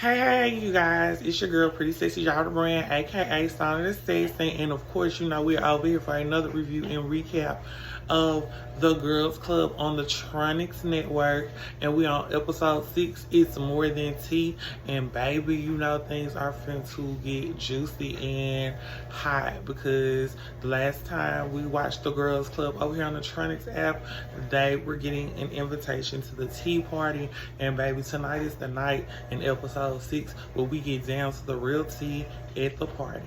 Hey, you guys, it's your girl, Pretty Sexy Y'all Brand, aka Sound the Sexy, and of course, you know, we're over here for another review and recap of The Girls Club on the Tronics Network, and we on episode 6, It's More Than Tea, and baby, you know, things are finna to get juicy and hot, because the last time we watched The Girls Club over here on the Tronics app, they were getting an invitation to the tea party, and baby, tonight is the night in episode 6 where we get down to the real tea at the party.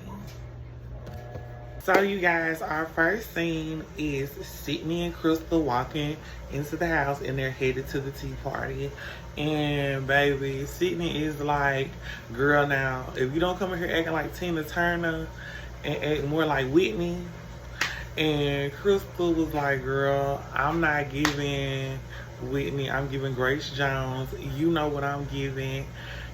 So you guys, our first scene is Sydney and Crystal walking into the house and they're headed to the tea party. And baby, Sydney is like, girl, now, if you don't come in here acting like Tina Turner and act more like Whitney. And Crystal was like, girl, I'm not giving Whitney, I'm giving Grace Jones. You know what I'm giving.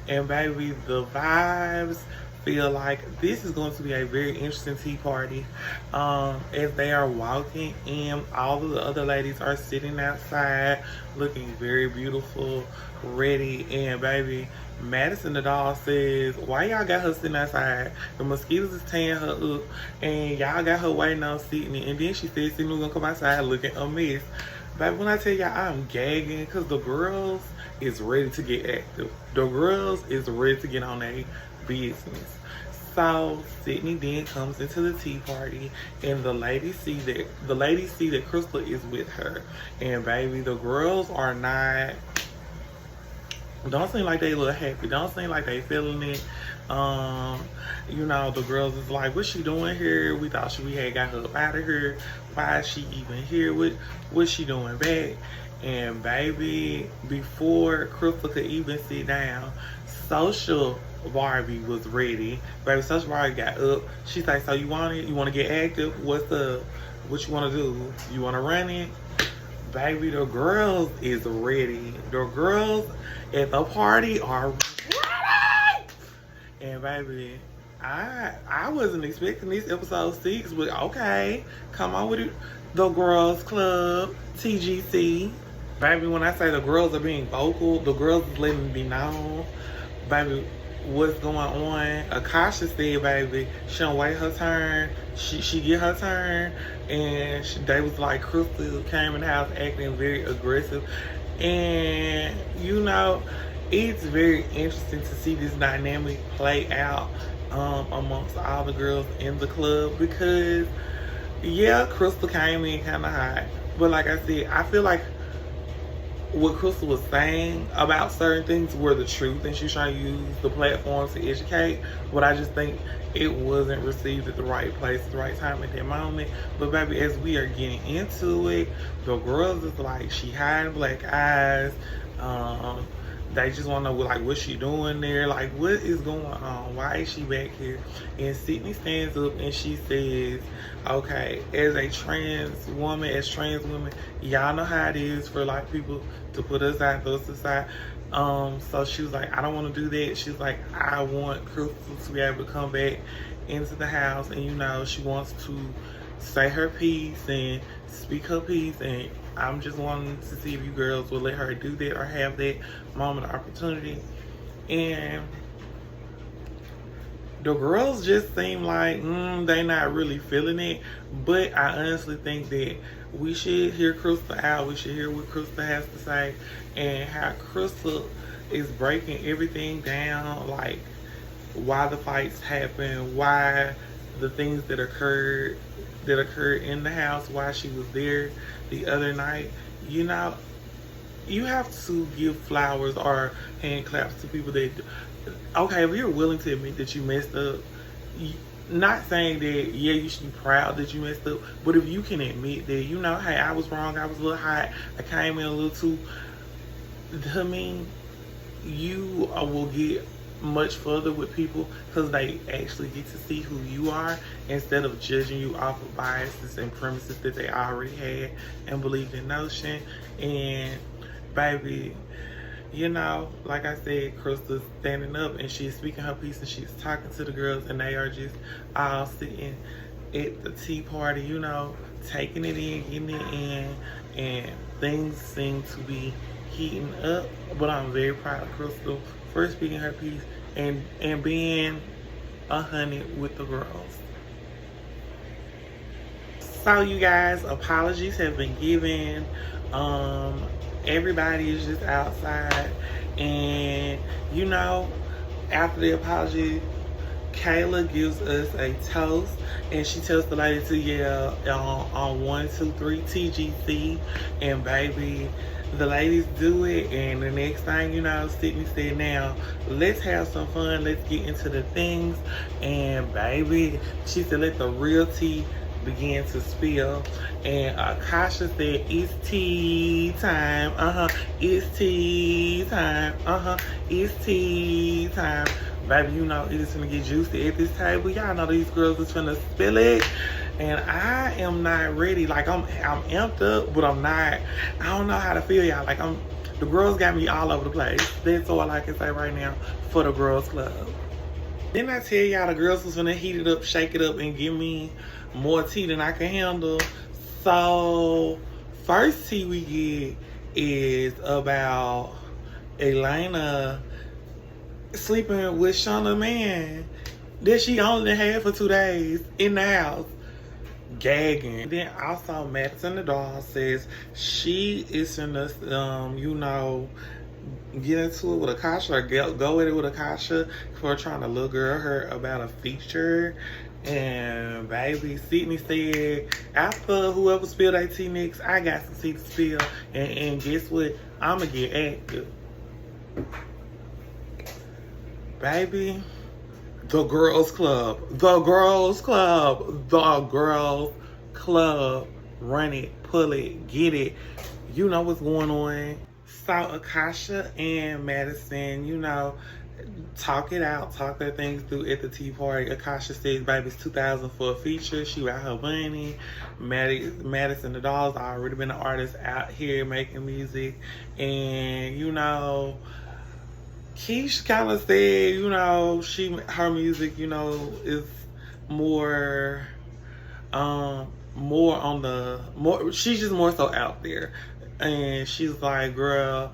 And baby, the vibes feel like this is going to be a very interesting tea party. As they are walking in, all of the other ladies are sitting outside looking very beautiful, ready. And baby, Madison the doll says, why y'all got her sitting outside? The mosquitoes is tearing her up and y'all got her waiting on Sydney. And then she said Sydney was gonna come outside looking a mess. Baby, when I tell y'all, I'm gagging because the girls is ready to get active. The girls is ready to get on their business. So Sydney then comes into the tea party, and the ladies see that Crystal is with her. And baby, the girls are not. Don't seem like they look happy. Don't seem like they feeling it. You know, the girls is like, what's she doing here? We thought we had got her up out of here. Why is she even here? What's she doing back? And baby, before Crystal could even sit down, Social Barbie was ready. Baby, Social Barbie got up. She's like, so you want it? You want to get active? What you want to do? You want to run it? Baby, the girls is ready. The girls at the party are ready. And baby, I wasn't expecting this episode 6, but okay, come on with it. The Girls Club, TGC. Baby, when I say the girls are being vocal, the girls is letting it be known. Baby, what's going on? Akasha said, baby, she don't wait her turn. She get her turn. And they was like, Crystal came in the house acting very aggressive. And, you know, it's very interesting to see this dynamic play out amongst all the girls in the club. Because, yeah, Crystal came in kind of hot. But like I said, I feel like what Crystal was saying about certain things were the truth, and she's trying to use the platform to educate, but I just think it wasn't received at the right place at the right time at that moment. But baby, as we are getting into it, the girls is like, she hiding black eyes. They just want to know, like, what's she doing there? Like, what is going on? Why is she back here? And Sydney stands up and she says, okay, as trans women, y'all know how it is for, like, people to put us out, those aside. So she was like, I don't want to do that. She's like, I want Crystal to be able to come back into the house, and, you know, she wants to say her piece and speak her piece, and I'm just wanting to see if you girls will let her do that or have that moment of opportunity. And the girls just seem like they not really feeling it. But I honestly think that we should hear Crystal out. We should hear what Crystal has to say and how Crystal is breaking everything down, like why the fights happen, why the things that occurred in the house, why she was there the other night. You know, you have to give flowers or hand claps to people that, okay, if you're willing to admit that you messed up, not saying that, yeah, you should be proud that you messed up, but if you can admit that, you know, hey, I was wrong, I was a little hot, I came in a little too, I mean, you will get much further with people because they actually get to see who you are instead of judging you off of biases and premises that they already had and believed in notion. And baby, you know, like I said, Crystal's standing up and she's speaking her piece and she's talking to the girls, and they are just all sitting at the tea party, you know, taking it in, getting it in, and things seem to be heating up. But I'm very proud of Crystal for speaking her piece and being 100 with the girls. So you guys, apologies have been given. Everybody is just outside, and you know, after the apology, Kayla gives us a toast, and she tells the lady to yell on 1, 2, 3 TGC, and baby, the ladies do it. And the next thing you know, Sydney said, "Now let's have some fun. Let's get into the things." And baby, she said, "Let the real tea began to spill." And Akasha said, "It's tea time. It's tea time. It's tea time." Baby, you know it is gonna get juicy at this table. Y'all know these girls is finna spill it. And I am not ready. Like I'm amped up, but I'm not. I don't know how to feel, y'all. Like the girls got me all over the place. That's all I can say right now for the girls club. Didn't I tell y'all the girls was gonna heat it up, shake it up, and give me more tea than I can handle? So first tea we get is about Elena sleeping with Shauna Man that she only had for 2 days in the house. Gagging. Then also Madison the doll says she is gonna you know, get into it with Akasha, or go at it with Akasha for trying to little girl her about a feature. And baby, Sydney said, after whoever spilled that tea next, I got some tea to spill. And guess what? I'ma get active. Baby, the girls club, the girls club, the girls club. Run it, pull it, get it. You know what's going on. So Akasha and Madison, you know, talk it out, talk their things through at the tea party. Akasha says, baby, it's 2,000 for a feature. She got her money. Madison the doll's already been an artist out here making music. And, you know, Keish kind of said, you know, her music, you know, is more she's just more so out there. And she's like, girl,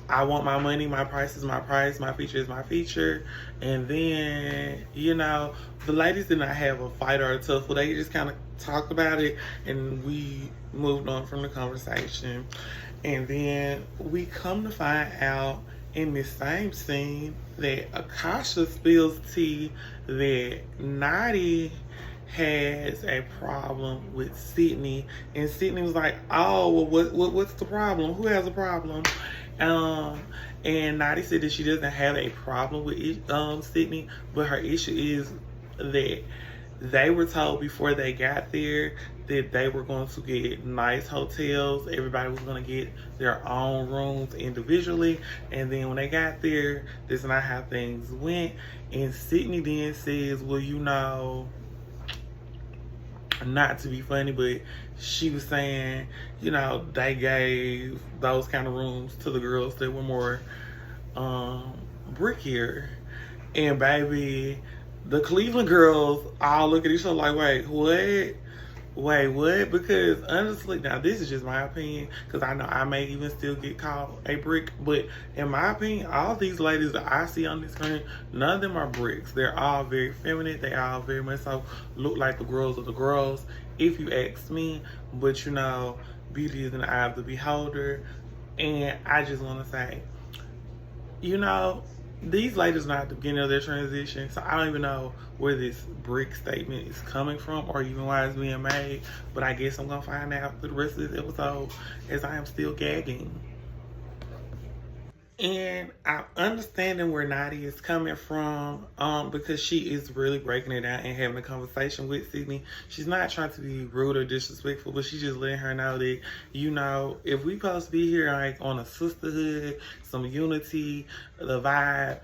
I want my money, my price is my price, my feature is my feature. And then, you know, the ladies did not have a fight or a tussle. They just kind of talked about it, and we moved on from the conversation. And then we come to find out in this same scene that Akasha spills tea that Nadi has a problem with Sydney, and Sydney was like, "Oh, well, what's the problem? Who has a problem?" And Nadi said that she doesn't have a problem with Sydney, but her issue is that they were told before they got there that they were going to get nice hotels. Everybody was going to get their own rooms individually. And then when they got there, that's not how things went. And Sydney then says, well, you know, not to be funny, but she was saying, you know, they gave those kind of rooms to the girls that were more brickier. And baby, the Cleveland girls all look at each other like, wait, what? Wait, what? Because honestly, now this is just my opinion, because I know I may even still get called a brick, but in my opinion, all these ladies that I see on this screen, none of them are bricks. They're all very feminine. They all very much so look like the girls of the girls, if you ask me. But you know, beauty is in the eye of the beholder. And I just want to say, you know, these ladies are not at the beginning of their transition, so I don't even know where this brick statement is coming from or even why it's being made. But I guess I'm going to find out through the rest of this episode, as I am still gagging. And I'm understanding where Nadi is coming from, because she is really breaking it down and having a conversation with Sydney. She's not trying to be rude or disrespectful, but she's just letting her know that, you know, if we supposed to be here like on a sisterhood, some unity, the vibe,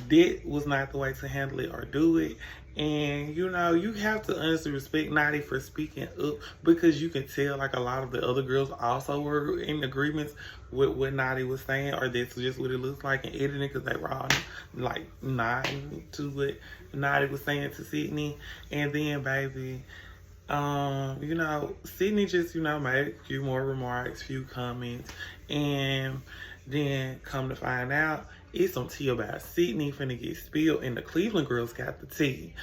that was not the way to handle it or do it. And, you know, you have to honestly respect Nadi for speaking up, because you can tell, like, a lot of the other girls also were in agreements with what Nadi was saying, or that's just what it looks like in editing, because they were all, like, nodding to what Nadi was saying to Sydney. And then, baby, you know, Sydney just, you know, made a few more remarks, few comments, and then come to find out, it's some tea about Sydney finna get spilled, and the Cleveland girls got the tea.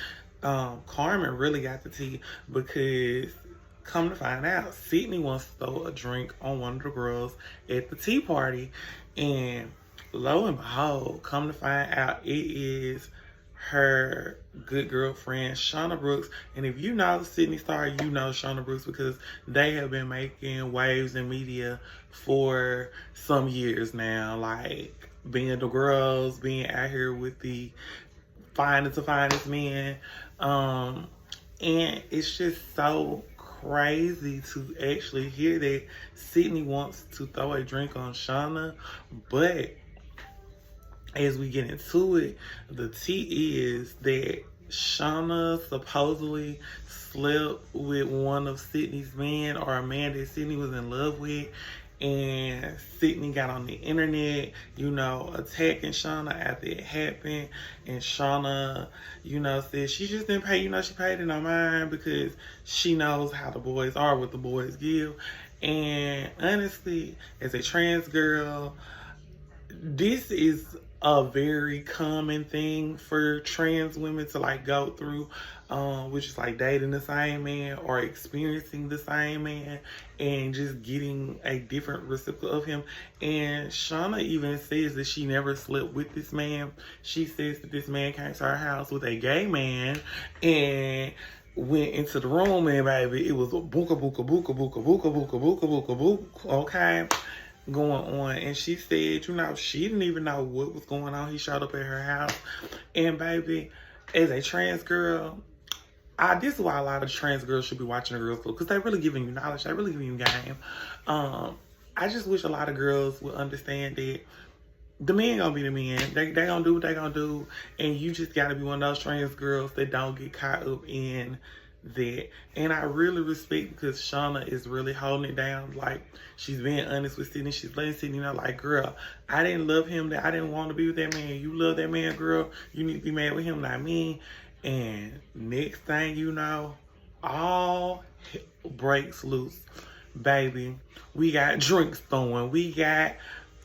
Carmen really got the tea because come to find out, Sydney wants to throw a drink on one of the girls at the tea party, and lo and behold, come to find out, it is her good girlfriend, Shauna Brooks. And if you know Sydney Star, you know Shauna Brooks because they have been making waves in media for some years now, like being the girls, being out here with the finest of finest men. And it's just so crazy to actually hear that Sydney wants to throw a drink on Shauna, but as we get into it, the tea is that Shauna supposedly slept with one of Sydney's men, or a man that Sydney was in love with, and Sydney got on the internet, attacking Shauna after it happened, and Shauna, said she just didn't pay, she paid it no mind because she knows how the boys are, what the boys give. And honestly, as a trans girl, this is a very common thing for trans women to like go through, which is like dating the same man or experiencing the same man and just getting a different reciprocal of him. And Shauna even says that she never slept with this man. She says that this man came to her house with a gay man and went into the room, and baby, it was a booka booka booka booka booka booka booka booka booka, okay, going on. And she said, she didn't even know what was going on. He showed up at her house. And baby, as a trans girl, this is why a lot of trans girls should be watching the Girls Club, because they're really giving you knowledge, they're really giving you game. I just wish a lot of girls would understand that the men gonna be the men. They gonna do what they gonna do, and you just gotta be one of those trans girls that don't get caught up in that. And I really respect, because Shauna is really holding it down. Like, she's being honest with Sydney. She's letting Sydney know, like, girl, I didn't love him, that I didn't want to be with that man. You love that man, girl. You need to be mad with him, not me. And next thing you know, all breaks loose. Baby, we got drinks throwing. We got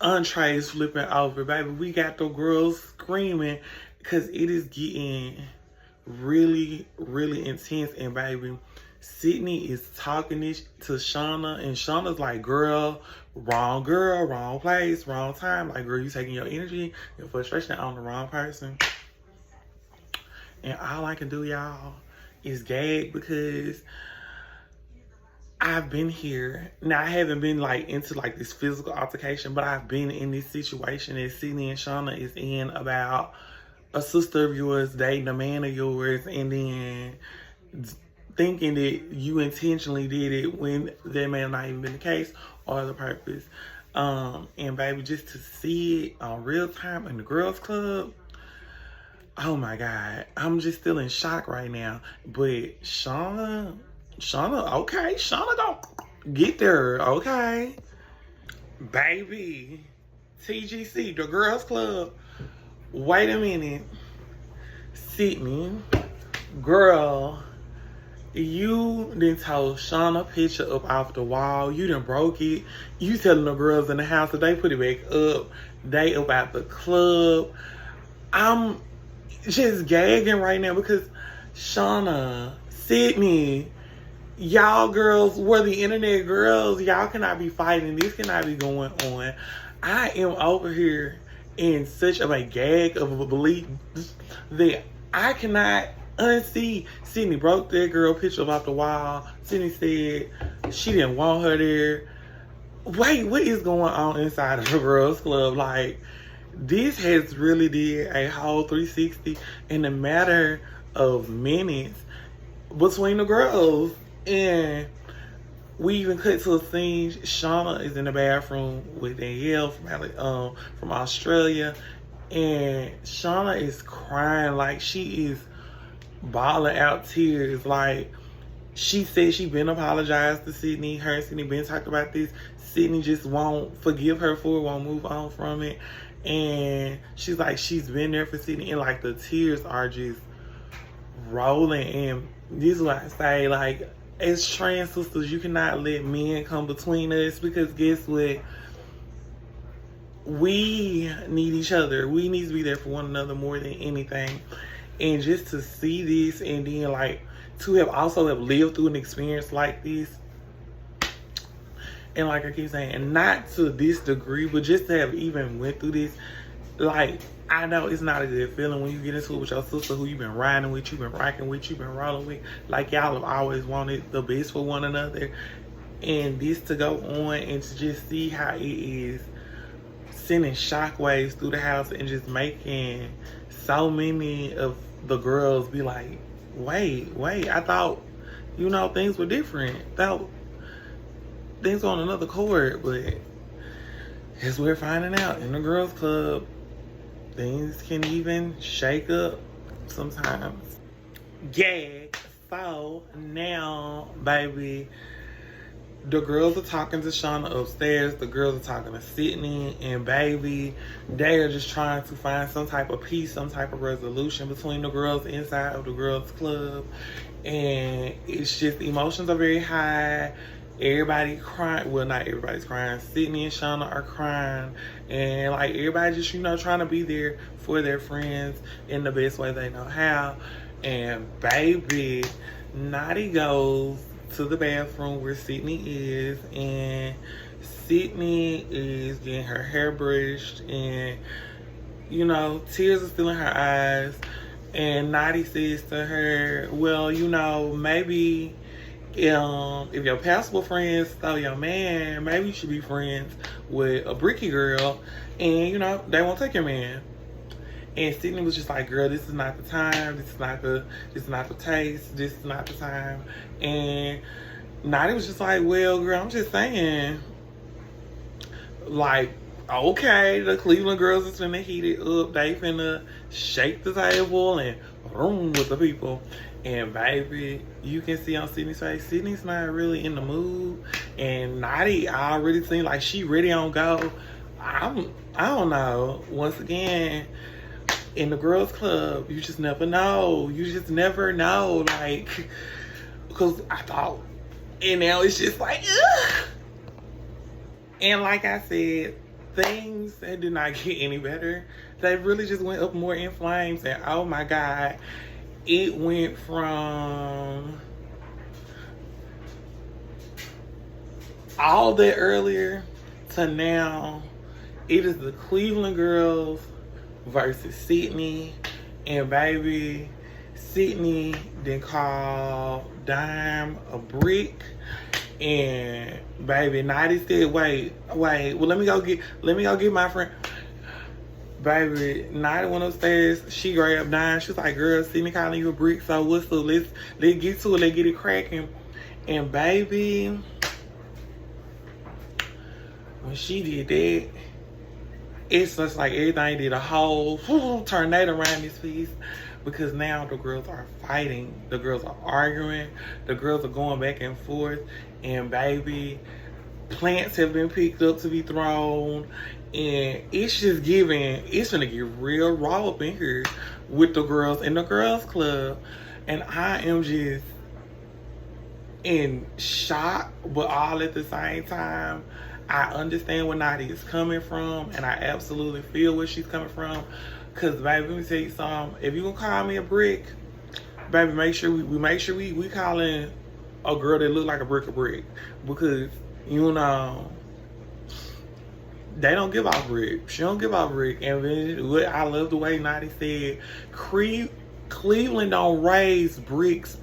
entrees flipping over. Baby, we got the girls screaming, because it is getting really, really intense. And baby, Sydney is talking this to Shauna, and Shauna's like, girl, wrong place, wrong time. Like, girl, you taking your energy, your frustration on the wrong person. And all I can do, y'all, is gag, because I've been here. Now, I haven't been like into like this physical altercation, but I've been in this situation that Sydney and Shauna is in about a sister of yours dating a man of yours, and then thinking that you intentionally did it when that may have not even been the case or the purpose. And baby, just to see it on real time in the Girls Club, oh my God, I'm just still in shock right now. But Shauna, okay, Shauna gonna get there, okay? Baby, TGC, the Girls Club. Wait a minute. Sydney, girl, you done told Shauna picture up off the wall. You done broke it. You telling the girls in the house that they put it back up. They up at the club. I'm just gagging right now because Shauna, Sydney, y'all girls, we're the internet girls. Y'all cannot be fighting. This cannot be going on. I am over here in such of a gag of a belief that I cannot unsee. Sydney broke that girl picture up off the wall. Sydney said she didn't want her there. Wait, what is going on inside of the Girls Club? Like, this has really did a whole 360 in a matter of minutes between the girls. And we even cut to a scene. Shauna is in the bathroom with Danielle from Australia. And Shauna is crying, like she is bawling out tears. Like, she said she been apologized to Sydney. Her and Sydney been talked about this. Sydney just won't forgive her for it, won't move on from it. And she's like, she's been there for Sydney. And like, the tears are just rolling. And this is what I say, like, as trans sisters, you cannot let men come between us, because guess what? we need each other. We need to be there for one another more than anything. And just to see this, and then like to have lived through an experience like this, and like I keep saying, not to this degree, but just to have even went through this, like, I know it's not a good feeling when you get into it with your sister who you've been riding with, you've been rocking with, you've been rolling with. Like, y'all have always wanted the best for one another. And this to go on and to just see how it is sending shockwaves through the house and just making so many of the girls be like, wait, I thought, you know, things were different. Thought things on another chord, but as we're finding out in the girls club, things can even shake up sometimes. Yeah, so now, baby, the girls are talking to Shauna upstairs. The girls are talking to Sydney, and baby, they are just trying to find some type of peace, some type of resolution between the girls inside of the girls club. And it's just, emotions are very high. Everybody crying. Well, not everybody's crying. Sydney and Shauna are crying. And like, everybody just, you know, trying to be there for their friends in the best way they know how. And baby, Naughty goes to the bathroom where Sydney is, and Sydney is getting her hair brushed, and you know, tears are still in her eyes. And Naughty says to her, well, you know, maybe if your passable friends stole your man, maybe you should be friends with a bricky girl, and you know, they won't take your man. And Sydney was just like, girl, this is not the time. This is not the taste. This is not the time. And Naughty was just like, well, girl, I'm just saying. Like, okay, the Cleveland girls is finna heat it up. They finna shake the table and room with the people. And baby, you can see on Sydney's face, Sydney's not really in the mood. And Naughty, I already seem like she ready on go. I don't know. Once again, in the girls club, you just never know. You just never know. Like, because I thought, and now it's just like, ugh. And like I said, things did not get any better. They really just went up more in flames. And oh my God, it went from all that earlier to now. It is the Cleveland girls versus Sydney. And baby, Sydney then called Dime a brick. And baby, Naughty said, wait, well, let me go get my friend. Baby, Naughty went upstairs, she grabbed Dime. She was like, girl, Sydney calling you a brick, so what's up? Let's get to it, let's get it cracking. And baby, when she did that, it's just like everything did a whole tornado around this piece, because now the girls are fighting, the girls are arguing, the girls are going back and forth, and baby, plants have been picked up to be thrown, and it's just it's gonna get real raw up in here with the girls in the girls club. And I am just in shock, but all at the same time, I understand where Naughty is coming from, and I absolutely feel where she's coming from. Cause baby, let me tell you something. If you gonna call me a brick, baby, make sure we calling a girl that look like a brick, because you know they don't give out brick. She don't give out brick. And then I love the way Naughty said, Cleveland don't raise bricks.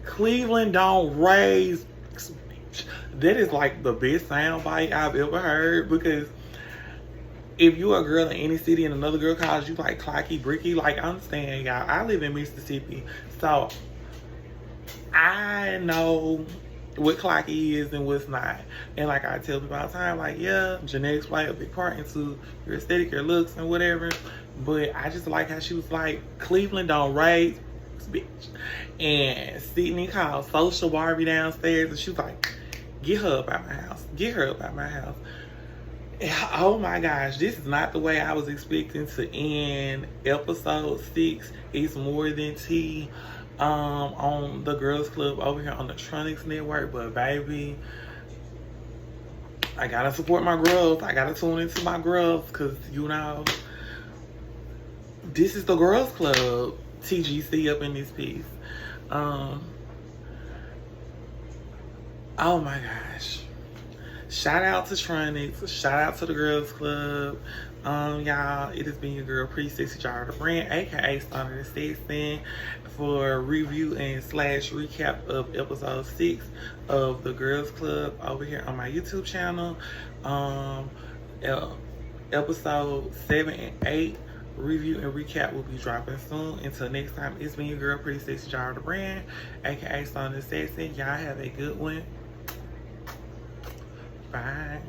Cleveland don't raise. That is like the best soundbite I've ever heard, because if you a girl in any city and another girl calls you like clocky, bricky, like, I understand, y'all. I live in Mississippi, so I know what clocky is and what's not. And like I tell people all the time, like, yeah, genetics play a big part into your aesthetic, your looks, and whatever. But I just like how she was like, Cleveland don't raise, bitch. And Sydney called Social Barbie downstairs, and she was like, get her up out my house. Get her up out my house. Oh my gosh, this is not the way I was expecting to end episode 6. It's More Than Tea on the Girls Club over here on the Tronics Network. But baby, I gotta support my girls. I gotta tune into my girls because, you know, this is the girls club. TGC up in this piece. Oh my gosh. Shout out to Tronics. Shout out to the girls club. Y'all, it has been your girl, Pretty Sexy Jara the Brand, aka Stunner the Sexton, for a review and / recap of episode 6 of the girls club over here on my YouTube channel. Episode 7 and 8 review and recap will be dropping soon. Until next time, it's been your girl, Pretty Sexy Jara the Brand, aka Stunner the Sexton. Y'all have a good one. Bye.